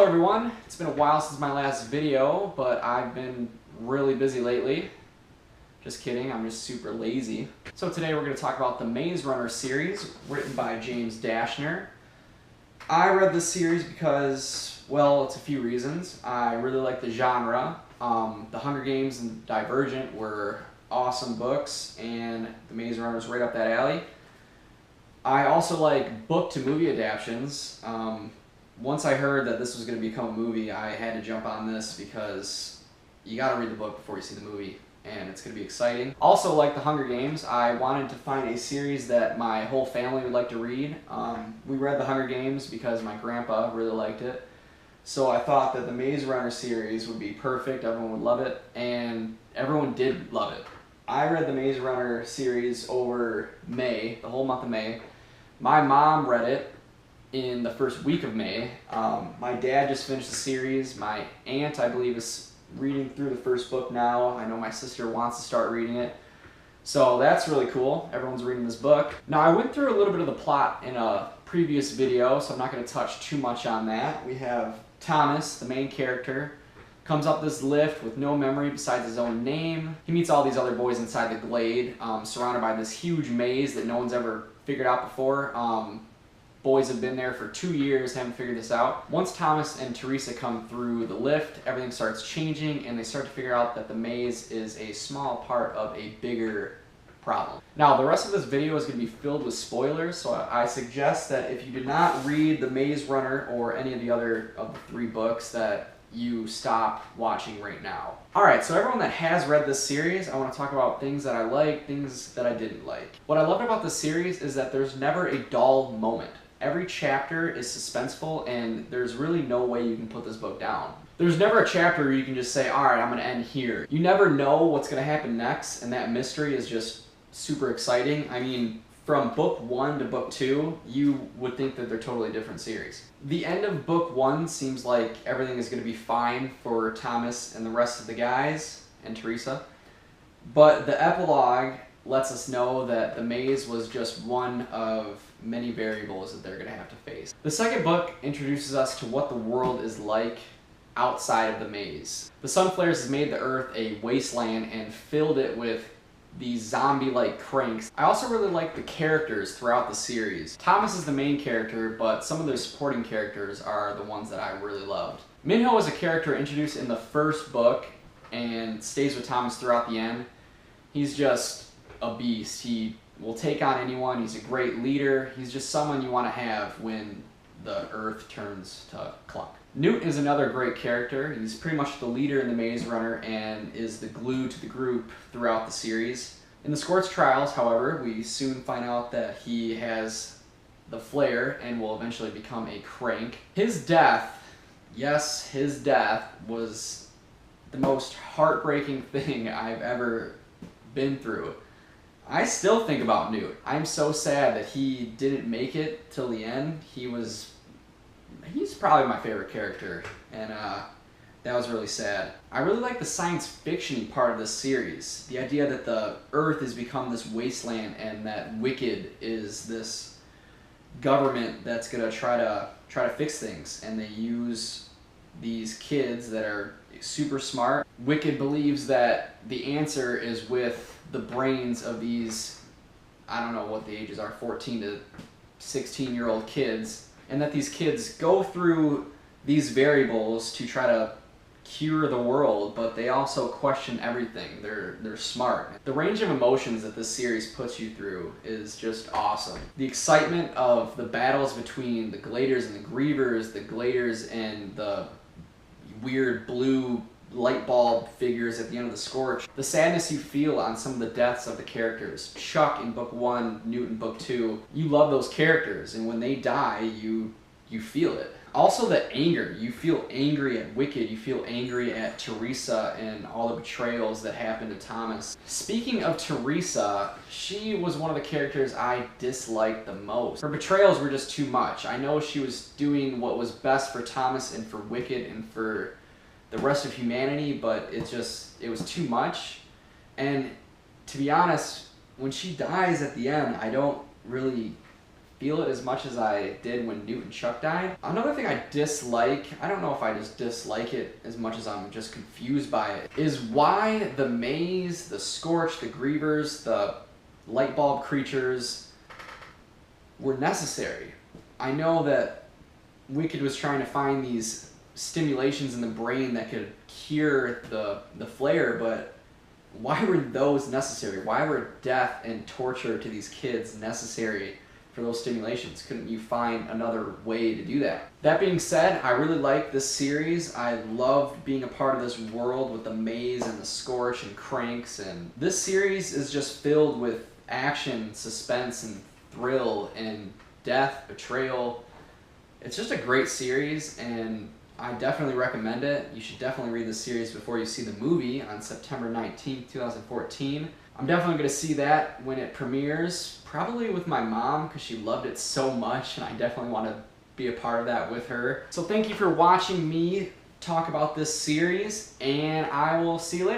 Hello everyone, it's been a while since my last video, but I've been really busy lately. Just kidding, I'm just super lazy. So today we're going to talk about the Maze Runner series, written by James Dashner. I read this series because, well, it's a few reasons. I really like the genre. The Hunger Games and Divergent were awesome books, and the Maze Runner is right up that alley. I also like book to movie adaptions. Once I heard that this was going to become a movie, I had to jump on this because you got to read the book before you see the movie, and it's going to be exciting. Also, like the Hunger Games, I wanted to find a series that my whole family would like to read. We read the Hunger Games because my grandpa really liked it, so I thought that the Maze Runner series would be perfect. Everyone would love it, and everyone did love it. I read the Maze Runner series over May, the whole month of May. My mom read it in the first week of May. My dad just finished the series. My aunt, I believe, is reading through the first book now. I know my sister wants to start reading it. So that's really cool. Everyone's reading this book. Now, I went through a little bit of the plot in a previous video, so I'm not going to touch too much on that. We have Thomas, the main character, comes up this lift with no memory besides his own name. He meets all these other boys inside the glade, surrounded by this huge maze that no one's ever figured out before. Boys have been there for 2 years, haven't figured this out. Once Thomas and Teresa come through the lift, everything starts changing, and they start to figure out that the maze is a small part of a bigger problem. Now, the rest of this video is going to be filled with spoilers, so I suggest that if you did not read The Maze Runner or any of the other of the 3 books, that you stop watching right now. Alright, so everyone that has read this series, I want to talk about things that I like, things that I didn't like. What I loved about this series is that there's never a dull moment. Every chapter is suspenseful, and there's really no way you can put this book down. There's never a chapter where you can just say, alright, I'm going to end here. You never know what's going to happen next, and that mystery is just super exciting. I mean, from book 1 to book 2, you would think that they're totally different series. The end of book 1 seems like everything is going to be fine for Thomas and the rest of the guys, and Teresa. But the epilogue lets us know that the maze was just one of many variables that they're going to have to face. The second book introduces us to what the world is like outside of the maze. The Sunflares has made the Earth a wasteland and filled it with these zombie-like cranks. I also really like the characters throughout the series. Thomas is the main character, but some of the supporting characters are the ones that I really loved. Minho is a character introduced in the first book and stays with Thomas throughout the end. He's just a beast. He will take on anyone. He's a great leader. He's just someone you want to have when the Earth turns to clunk. Newt is another great character. He's pretty much the leader in the Maze Runner and is the glue to the group throughout the series. In the Scorch Trials, however, we soon find out that he has the flare and will eventually become a crank. His death, yes, his death was the most heartbreaking thing I've ever been through. I still think about Newt. I'm so sad that he didn't make it till the end. He's probably my favorite character, and that was really sad. I really like the science fiction part of this series. The idea that the Earth has become this wasteland and that Wicked is this government that's gonna try to fix things, and they use these kids that are super smart. Wicked believes that the answer is with the brains of these, I don't know what the ages are, 14 to 16-year-old kids, and that these kids go through these variables to try to cure the world, but they also question everything. They're smart. The range of emotions that this series puts you through is just awesome. The excitement of the battles between the Gladers and the Grievers, the Gladers and the weird blue light bulb figures at the end of the Scorch. The sadness you feel on some of the deaths of the characters. Chuck in book 1, Newt in book 2. You love those characters, and when they die, you feel it. Also the anger. You feel angry at Wicked. You feel angry at Teresa and all the betrayals that happened to Thomas. Speaking of Teresa, she was one of the characters I disliked the most. Her betrayals were just too much. I know she was doing what was best for Thomas and for Wicked and for the rest of humanity, but it was too much. And to be honest, when she dies at the end, I don't really feel it as much as I did when Newt and Chuck died. Another thing I dislike, I don't know if I just dislike it as much as I'm just confused by it, is why the Maze, the Scorch, the Grievers, the light bulb creatures were necessary. I know that Wicked was trying to find these stimulations in the brain that could cure the flare, but why were those necessary? Why were death and torture to these kids necessary for those stimulations? Couldn't you find another way to do that? That being said, I really like this series. I loved being a part of this world with the Maze and the Scorch and Cranks, and this series is just filled with action, suspense, and thrill, and death, betrayal. It's just a great series, and I definitely recommend it. You should definitely read the series before you see the movie on September 19th, 2014. I'm definitely going to see that when it premieres, probably with my mom because she loved it so much, and I definitely want to be a part of that with her. So thank you for watching me talk about this series, and I will see you later.